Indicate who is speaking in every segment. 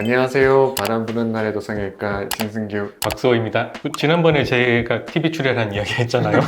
Speaker 1: 안녕하세요. 바람 부는 날의 성형외과 진승규.
Speaker 2: 박수호입니다. 지난번에 제가 TV 출연한 이야기 했잖아요.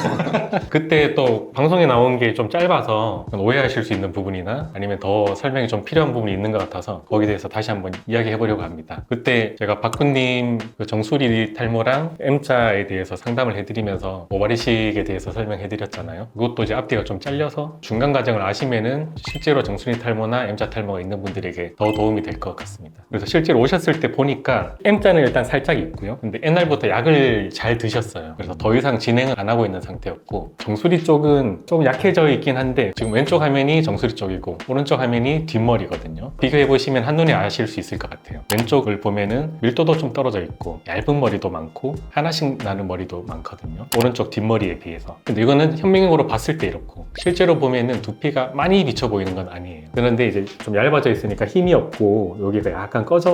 Speaker 2: 그때 또 방송에 나온 게 좀 짧아서 오해하실 수 있는 부분이나 아니면 더 설명이 좀 필요한 부분이 있는 것 같아서 거기에 대해서 다시 한번 이야기해 보려고 합니다. 그때 제가 박군님 정수리 탈모랑 M자에 대해서 상담을 해드리면서 모발이식에 대해서 설명해 드렸잖아요. 그것도 이제 앞뒤가 좀 잘려서 중간 과정을 아시면은 실제로 정수리 탈모나 M자 탈모가 있는 분들에게 더 도움이 될 것 같습니다. 그래서 실제로 오셨을 때 보니까 M자는 일단 살짝 있고요. 근데 옛날부터 약을 잘 드셨어요. 그래서 더 이상 진행을 안 하고 있는 상태였고, 정수리 쪽은 조금 약해져 있긴 한데 지금 왼쪽 화면이 정수리 쪽이고 오른쪽 화면이 뒷머리거든요. 비교해 보시면 한눈에 아실 수 있을 것 같아요. 왼쪽을 보면은 밀도도 좀 떨어져 있고 얇은 머리도 많고 하나씩 나는 머리도 많거든요. 오른쪽 뒷머리에 비해서. 근데 이거는 현미경으로 봤을 때 이렇고 실제로 보면은 두피가 많이 비쳐 보이는 건 아니에요. 그런데 이제 좀 얇아져 있으니까 힘이 없고 여기가 약간 꺼져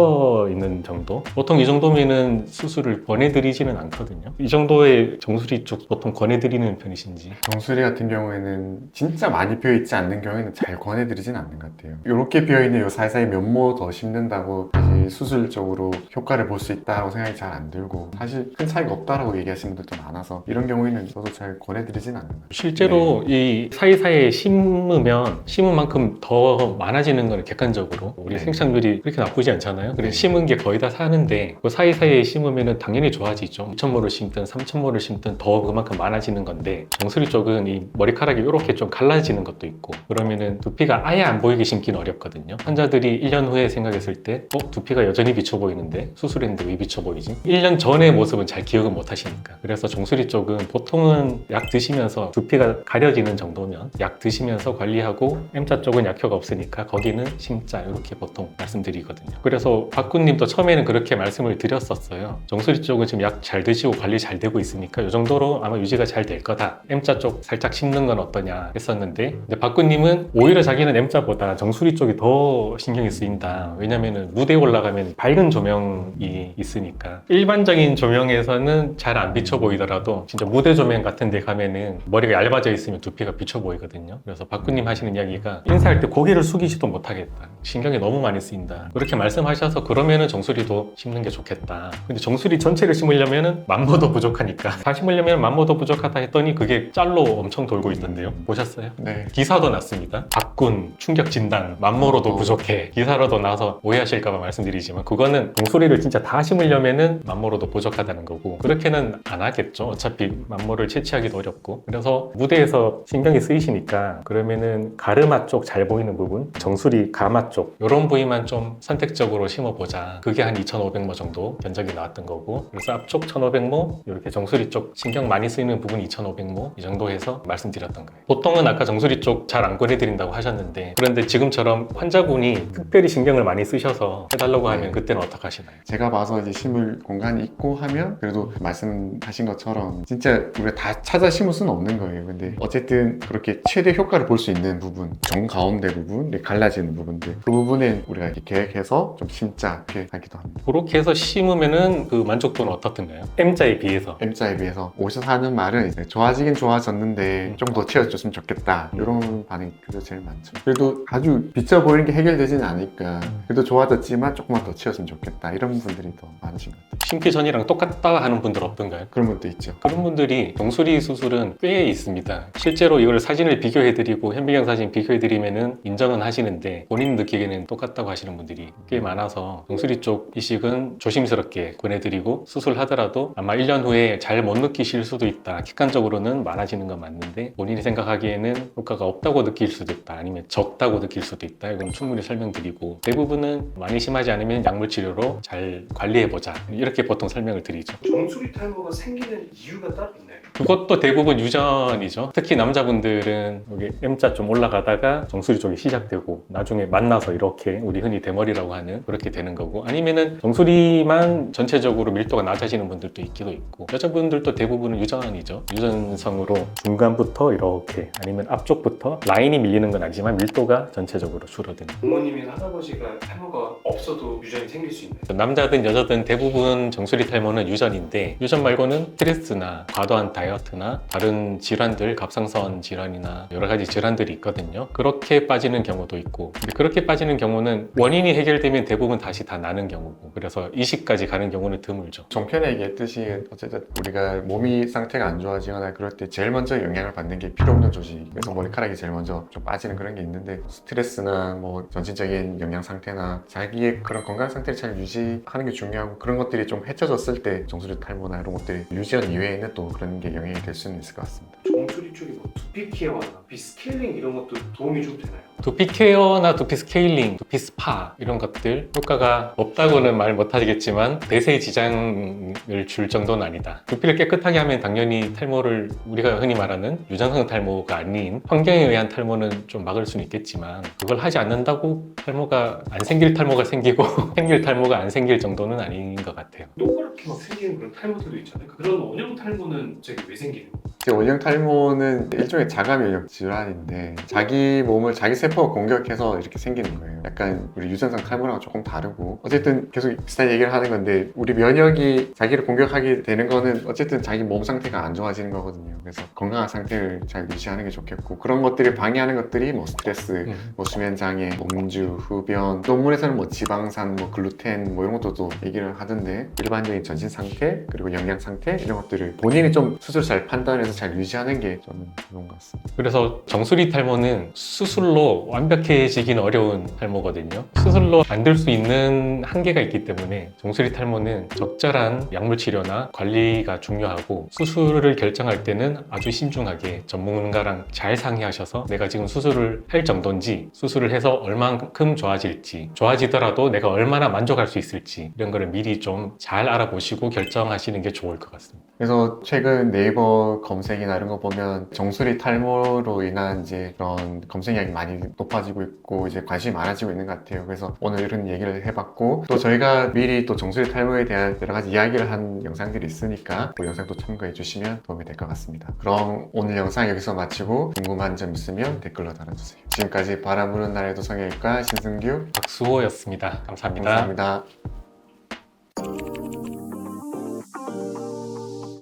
Speaker 2: 있는 정도. 보통 이 정도면은 수술을 권해드리지는 않거든요. 이 정도의 정수리 쪽 보통 권해드리는 편이신지.
Speaker 1: 정수리 같은 경우에는 진짜 많이 비어있지 않는 경우에는 잘 권해드리진 않는 것 같아요. 이렇게 비어있는 요 사이사이 면모 더 심는다고 사실 수술적으로 효과를 볼 수 있다고 생각이 잘 안 들고, 사실 큰 차이가 없다라고 얘기하시는 분들도 많아서 이런 경우에는 저도 잘 권해드리진 않는 것 같아요.
Speaker 2: 실제로 이 사이사이에 심으면 심은 만큼 더 많아지는 거는 객관적으로 우리
Speaker 1: 네.
Speaker 2: 생착률이 그렇게 나쁘지 않잖아요. 그래서
Speaker 1: 네.
Speaker 2: 심은 게 거의 다 사는데 그 사이사이에 심으면 당연히 좋아지죠. 2,000모를 심든 3,000모를 심든 더 그만큼 많아지는 건데, 정수리 쪽은 이 머리카락이 이렇게 좀 갈라지는 것도 있고 그러면은 두피가 아예 안 보이게 심기는 어렵거든요. 환자들이 1년 후에 생각했을 때 두피가 여전히 비쳐 보이는데 수술했는데 왜 비쳐 보이지? 1년 전의 모습은 잘 기억을 못 하시니까. 그래서 정수리 쪽은 보통은 약 드시면서 두피가 가려지는 정도면 약 드시면서 관리하고, M자 쪽은 약효가 없으니까 거기는 심자 이렇게 보통 말씀드리거든요. 그래서 박군님도 처음에는 그렇게 말씀을 드렸었어요. 정수리 쪽은 지금 약 잘 드시고 관리 잘 되고 있으니까 이 정도로 아마 유지가 잘 될 거다. M자 쪽 살짝 심는 건 어떠냐 했었는데, 근데 박군님은 오히려 자기는 M자보다 정수리 쪽이 더 신경이 쓰인다. 왜냐면은 무대에 올라가면 밝은 조명이 있으니까 일반적인 조명에서는 잘 안 비쳐 보이더라도 진짜 무대 조명 같은 데 가면은 머리가 얇아져 있으면 두피가 비쳐 보이거든요. 그래서 박군님 하시는 이야기가 인사할 때 고개를 숙이지도 못하겠다. 신경이 너무 많이 쓰인다. 그렇게 말씀하셔서 그러면은 정수리도 심는 게 좋겠다. 근데 정수리 전체를 심으려면은 만모도 부족하니까 다 심으려면 만모도 부족하다 했더니 그게 짤로 엄청 돌고 있던데요. 보셨어요?
Speaker 1: 네.
Speaker 2: 기사도 났습니다. 박군 충격 진단 만모로도 부족해. 기사로도 나서 오해하실까봐 말씀드리지만 그거는 정수리를 진짜 다 심으려면은 만모로도 부족하다는 거고, 그렇게는 안 하겠죠. 어차피 만모를 채취하기도 어렵고. 그래서 무대에서 신경이 쓰이시니까 그러면은 가르마 쪽 잘 보이는 부분, 정수리 가마 쪽 이런 부위만 좀 선택적으로 심어보자. 그게 한 2,500모 정도 견적이 나왔던 거고, 그래서 앞쪽 1,500모, 이렇게 정수리 쪽 신경 많이 쓰이는 부분 2,500모 이 정도 해서 말씀드렸던 거예요. 보통은 아까 정수리 쪽 잘 안 권해드린다고 하셨는데, 그런데 지금처럼 환자분이 특별히 신경을 많이 쓰셔서 해달라고 하면 그때는 어떻게 하시나요?
Speaker 1: 제가 봐서 이제 심을 공간이 있고 하면 그래도 말씀하신 것처럼 진짜 우리가 다 찾아 심을 수는 없는 거예요. 근데 어쨌든 그렇게 최대 효과를 볼 수 있는 부분, 정 가운데 부분, 이렇게 갈라지는 부분들, 그 부분에 우리가 이렇게 계획해서 좀 심자 이렇게 하기도 합니다.
Speaker 2: 그렇게 해서 심으면은 그 만족도는 어떻던가요? M자에 비해서.
Speaker 1: M자에 비해서 오셔서 하는 말은 이제 좋아지긴 좋아졌는데 좀 더 채워줬으면 좋겠다, 이런 반응이 그래도 제일 많죠. 그래도 아주 비쳐 보이는 게 해결되지는 않으니까 그래도 좋아졌지만 조금만 더 채웠으면 좋겠다, 이런 분들이 더 많으신 것 같아요.
Speaker 2: 심기 전이랑 똑같다 하는 분들 없던가요?
Speaker 1: 그런 분도 있죠.
Speaker 2: 그런 분들이 정수리 수술은 꽤 있습니다. 실제로 이걸 사진을 비교해드리고 현미경 사진 비교해드리면은 인정은 하시는데 본인 느끼기에는 똑같다고 하시는 분들이 꽤 많아서 정수리 쪽 이식은 조심스럽게 권해드리고, 수술하더라도 아마 1년 후에 잘 못 느끼실 수도 있다. 객관적으로는 많아지는 건 맞는데 본인이 생각하기에는 효과가 없다고 느낄 수도 있다. 아니면 적다고 느낄 수도 있다. 이건 충분히 설명드리고, 대부분은 많이 심하지 않으면 약물 치료로 잘 관리해보자. 이렇게 보통 설명을 드리죠.
Speaker 3: 정수리 탈모가 생기는 이유가 따로 있나요?
Speaker 2: 그것도 대부분 유전이죠. 특히 남자분들은 여기 M자 좀 올라가다가 정수리 쪽이 시작되고 나중에 만나서 이렇게 우리 흔히 대머리라고 하는 그렇게 되는 거고, 아니면은 정수리만 전체적으로 밀도가 낮아지는 분들도 있기도 있고, 여자분들도 대부분은 유전이죠. 유전성으로 중간부터 이렇게 아니면 앞쪽부터 라인이 밀리는 건 아니지만 밀도가 전체적으로 줄어드는.
Speaker 3: 부모님이나 할아버지가 탈모가 없어도 유전이 생길 수 있나요?
Speaker 2: 남자든 여자든 대부분 대부분 정수리 탈모는 유전인데 유전 말고는 스트레스나 과도한 다이어트나 다른 질환들, 갑상선 질환이나 여러 가지 질환들이 있거든요. 그렇게 빠지는 경우도 있고 근데 그렇게 빠지는 경우는 원인이 해결되면 대부분 다시 다 나는 경우고 그래서 이식까지 가는 경우는 드물죠.
Speaker 1: 종편에 얘기했듯이 어쨌든 우리가 몸이 상태가 안 좋아지거나 그럴 때 제일 먼저 영향을 받는 게 필요 없는 조직, 그래서 머리카락이 제일 먼저 좀 빠지는 그런 게 있는데 스트레스나 뭐 전체적인 영양 상태나 자기의 그런 건강 상태를 잘 유지하는 게 중요하고 그런 것들이 좀 해쳐졌을 때 정수리 탈모나 이런 것들이 유전 이외에는 또 그런 게 영향이 될 수는 있을 것 같습니다.
Speaker 3: 정수리 쪽이 뭐 두피 케어나 비스케일링 이런 것도 도움이 좀 되나요?
Speaker 2: 두피 케어나 두피 스케일링, 두피 스파 이런 것들 효과가 없다고는 말 못하겠지만 대세에 지장을 줄 정도는 아니다. 두피를 깨끗하게 하면 당연히 탈모를 우리가 흔히 말하는 유전성 탈모가 아닌 환경에 의한 탈모는 좀 막을 수는 있겠지만 그걸 하지 않는다고 탈모가 안 생길 탈모가 생기고 생길 탈모가 안 생길 정도는 아닌 것 같아요.
Speaker 3: 동그랗게 막 생기는 그런 탈모들도 있잖아요. 그런 원형 탈모는 저게 왜 생기는 거예요?
Speaker 1: 원형 탈모는 일종의 자가 면역 질환인데 자기 몸을 자기 세포가 공격해서 이렇게 생기는 거예요. 약간 우리 유전성 탈모랑 조금 다르고 어쨌든 계속 비슷한 얘기를 하는 건데 우리 면역이 자기를 공격하게 되는 거는 어쨌든 자기 몸 상태가 안 좋아지는 거거든요. 그래서 건강한 상태를 잘 유지하는 게 좋겠고 그런 것들을 방해하는 것들이 뭐 스트레스, 뭐 수면 장애, 몸주, 흡연, 논문에서는 뭐 지방산, 뭐 글루텐 뭐 이런 것도 얘기를 하던데 일반적인 전신 상태 그리고 영양 상태 이런 것들을 본인이 좀 스스로 잘 판단해서 잘 유지하는 게 저는 좋은 것 같습니다.
Speaker 2: 그래서 정수리 탈모는 수술로 완벽해지기는 어려운 탈모거든요. 수술로 만들 수 있는 한계가 있기 때문에 정수리 탈모는 적절한 약물 치료나 관리가 중요하고 수술을 결정할 때는 아주 신중하게 전문가랑 잘 상의하셔서 내가 지금 수술을 할 정도인지 수술을 해서 얼만큼 좋아질지 좋아지더라도 내가 얼마나 만족할 수 있을지 이런 거를 미리 좀 잘 알아보시고 결정하시는 게 좋을 것 같습니다.
Speaker 1: 그래서 최근 네이버 검색이나 이런 거 보면 정수리 탈모로 인한 이제 그런 검색량이 많이 높아지고 있고 이제 관심이 많아지고 있는 것 같아요. 그래서 오늘 이런 얘기를 해봤고 또 저희가 미리 또 정수리 탈모에 대한 여러 가지 이야기를 한 영상들이 있으니까 그 영상도 참고해 주시면 도움이 될 것 같습니다. 그럼 오늘 영상 여기서 마치고 궁금한 점 있으면 댓글로 달아주세요. 지금까지 바람 부는 날에도 성형외과 신승규
Speaker 2: 박수호였습니다. 감사합니다.
Speaker 1: 감사합니다.